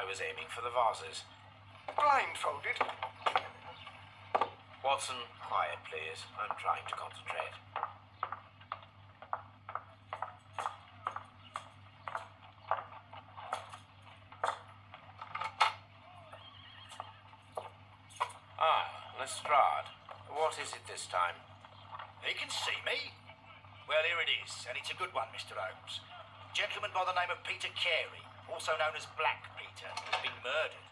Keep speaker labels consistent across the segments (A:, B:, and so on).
A: I was aiming for the vases.
B: Blindfolded?
A: Watson, quiet, please. I'm trying to concentrate. Lestrade. What is it this time?
C: He can see me. Well, here it is, and it's a good one, Mr. Holmes. Gentleman by the name of Peter Carey, also known as Black Peter, has been murdered.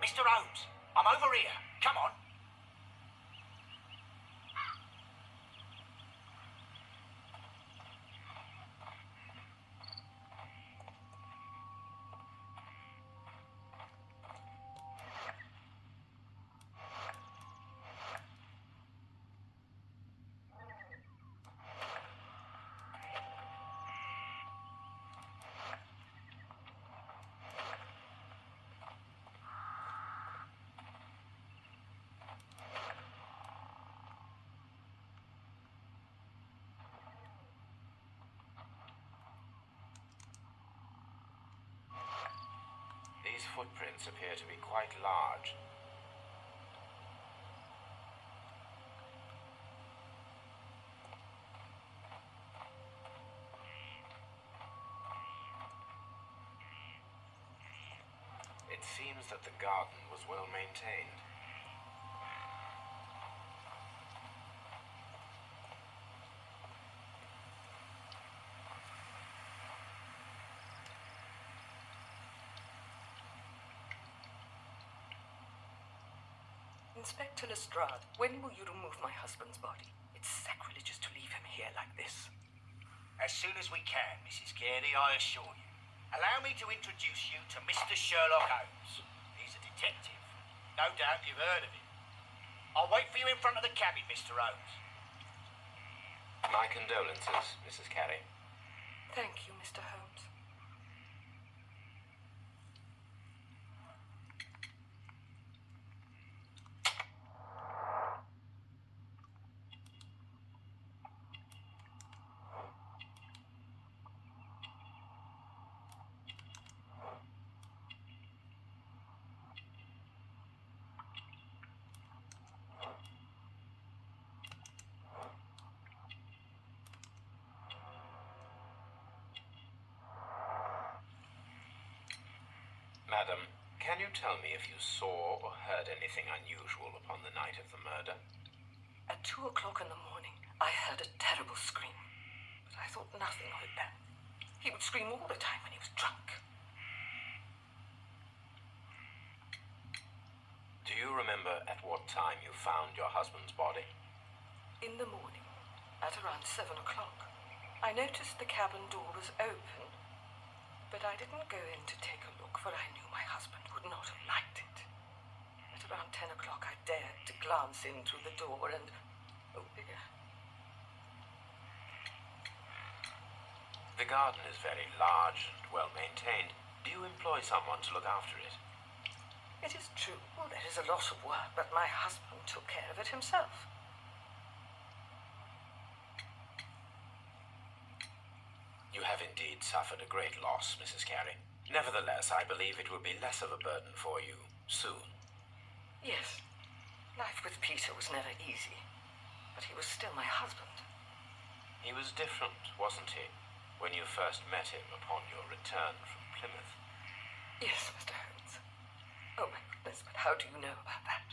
C: Mr. Holmes, I'm over here. Come on.
A: These footprints appear to be quite large. It seems that the garden was well maintained.
D: Inspector Lestrade, when will you remove my husband's body? It's sacrilegious to leave him here like this.
C: As soon as we can, Mrs. Carey, I assure you. Allow me to introduce you to Mr. Sherlock Holmes. He's a detective. No doubt you've heard of him. I'll wait for you in front of the cabin, Mr. Holmes.
A: My condolences, Mrs. Carey.
D: Thank you, Mr. Holmes.
A: Madam, can you tell me if you saw or heard anything unusual upon the night of the murder?
D: At 2 o'clock in the morning, I heard a terrible scream, but I thought nothing of it then. He would scream all the time when he was drunk.
A: Do you remember at what time you found your husband's body?
D: In the morning, at around 7 o'clock, I noticed the cabin door was open, but I didn't go in to take a look, for I knew my husband would not have liked it. At around 10 o'clock, I dared to glance in through the door and... oh dear.
A: The garden is very large and well maintained. Do you employ someone to look after it?
D: It is true. Well, there is a lot of work, but my husband took care of it himself.
A: You have indeed suffered a great loss, Mrs. Carey. Nevertheless, I believe it will be less of a burden for you soon.
D: Yes. Life with Peter was never easy, but he was still my husband.
A: He was different, wasn't he, when you first met him upon your return from Plymouth?
D: Yes, Mr. Holmes. Oh, my goodness, but how do you know about that?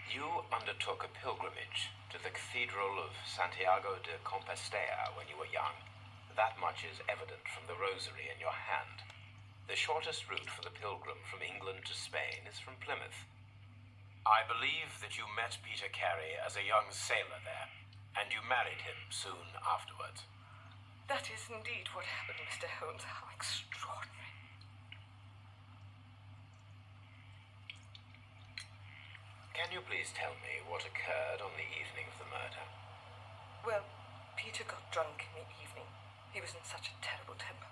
A: You undertook a pilgrimage to the Cathedral of Santiago de Compostela when you were young. That much is evident from the rosary in your hand. The shortest route for the pilgrim from England to Spain is from Plymouth. I believe that you met Peter Carey as a young sailor there, and you married him soon afterwards.
D: That is indeed what happened, Mr. Holmes. How extraordinary.
A: Can you please tell me what occurred on the evening of the murder?
D: Well, Peter got drunk in the evening. He was in such a terrible temper.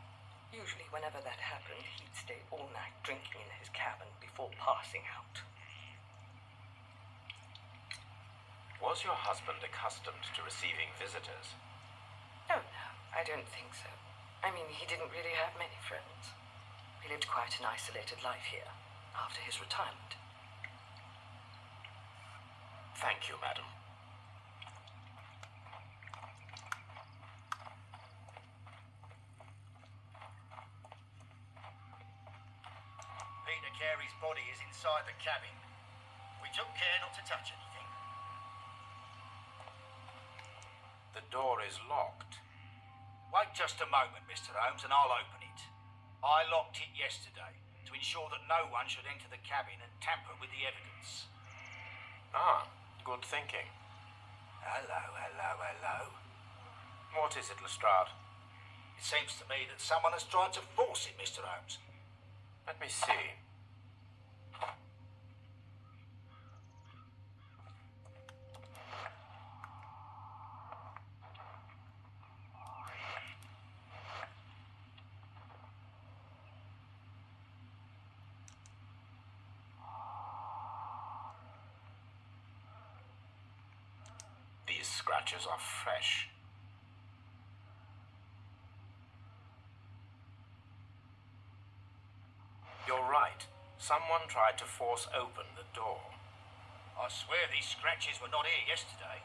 D: Usually, whenever that happened, he'd stay all night drinking in his cabin before passing out.
A: Was your husband accustomed to receiving visitors?
D: Oh, no, I don't think so. I mean, he didn't really have many friends. He lived quite an isolated life here, after his retirement.
A: Thank you, madam.
C: Peter Carey's body is inside the cabin. We took care not to touch anything.
A: The door is locked.
C: Wait just a moment, Mr. Holmes, and I'll open it. I locked it yesterday to ensure that no one should enter the cabin and tamper with the evidence.
A: Ah, good thinking.
C: Hello, hello, hello.
A: What is it, Lestrade?
C: It seems to me that someone has tried to force it, Mr. Holmes.
A: Let me see. These scratches are fresh. You're right. Someone tried to force open the door.
C: I swear these scratches were not here yesterday.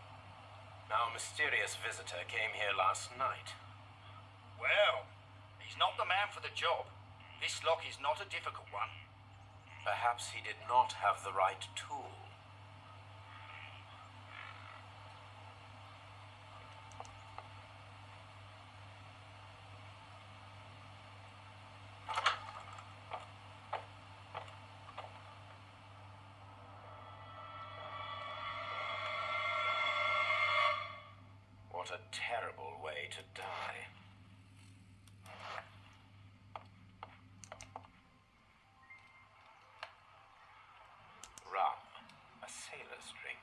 A: Now, a mysterious visitor came here last night.
C: Well, he's not the man for the job. This lock is not a difficult one.
A: Perhaps he did not have the right tool. What a terrible way to die. Rum, a sailor's drink.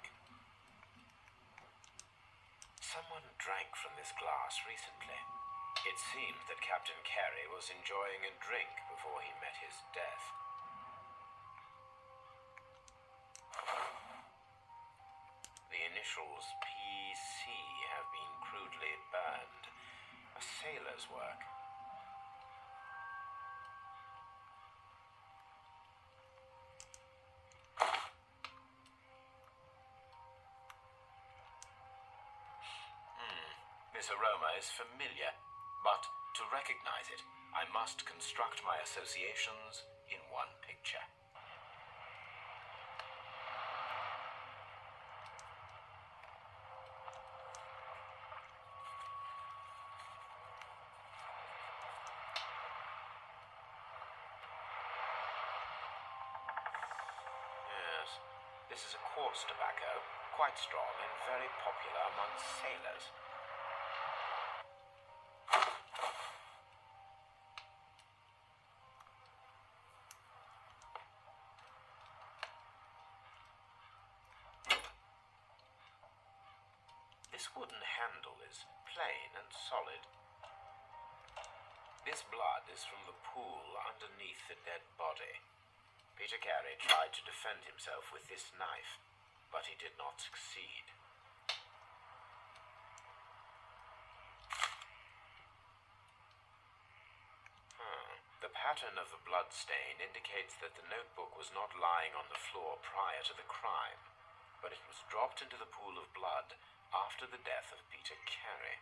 A: Someone drank from this glass recently. It seems that Captain Carey was enjoying a drink before he met his death. The initials PC have been crudely burned. A sailor's work. This aroma is familiar, but to recognize it, I must construct my associations in one picture. Yes, this is a quartz tobacco, quite strong and very popular among sailors. This wooden handle is plain and solid. This blood is from the pool underneath the dead body. Peter Carey tried to defend himself with this knife, but he did not succeed. The pattern of the blood stain indicates that the notebook was not lying on the floor prior to the crime, but it was dropped into the pool of blood after the death of Peter Carey.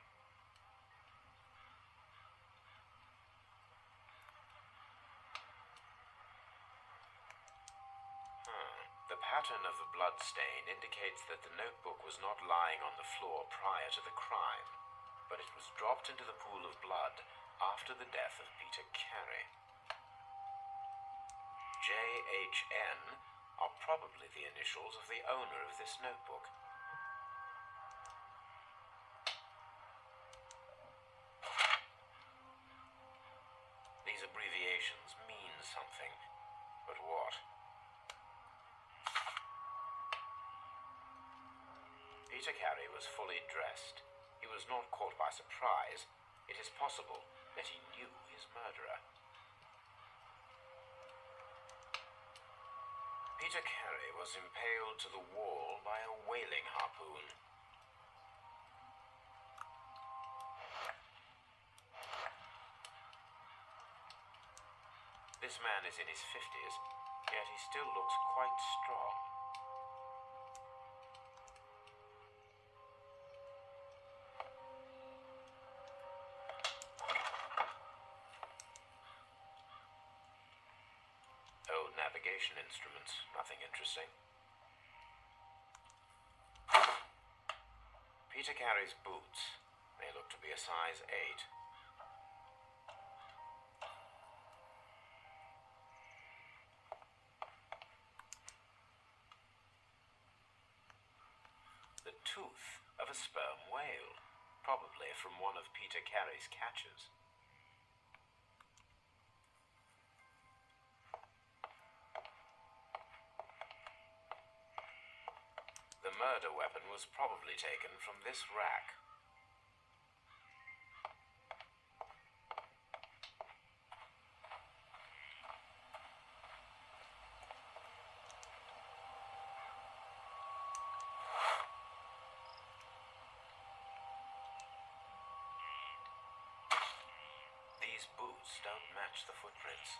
A: The pattern of the blood stain indicates that the notebook was not lying on the floor prior to the crime, but it was dropped into the pool of blood after the death of Peter Carey. JHN are probably the initials of the owner of this notebook. These abbreviations mean something, but what? Peter Carey was fully dressed. He was not caught by surprise. It is possible that he knew his murderer. Peter Carey was impaled to the wall by a whaling harpoon. This man is in his 50s, yet he still looks quite strong. Old navigation instruments, nothing interesting. Peter Carey's boots. They look to be a size 8. The tooth of a sperm whale, probably from one of Peter Carey's catches. The murder weapon was probably taken from this rack. These boots don't match the footprints.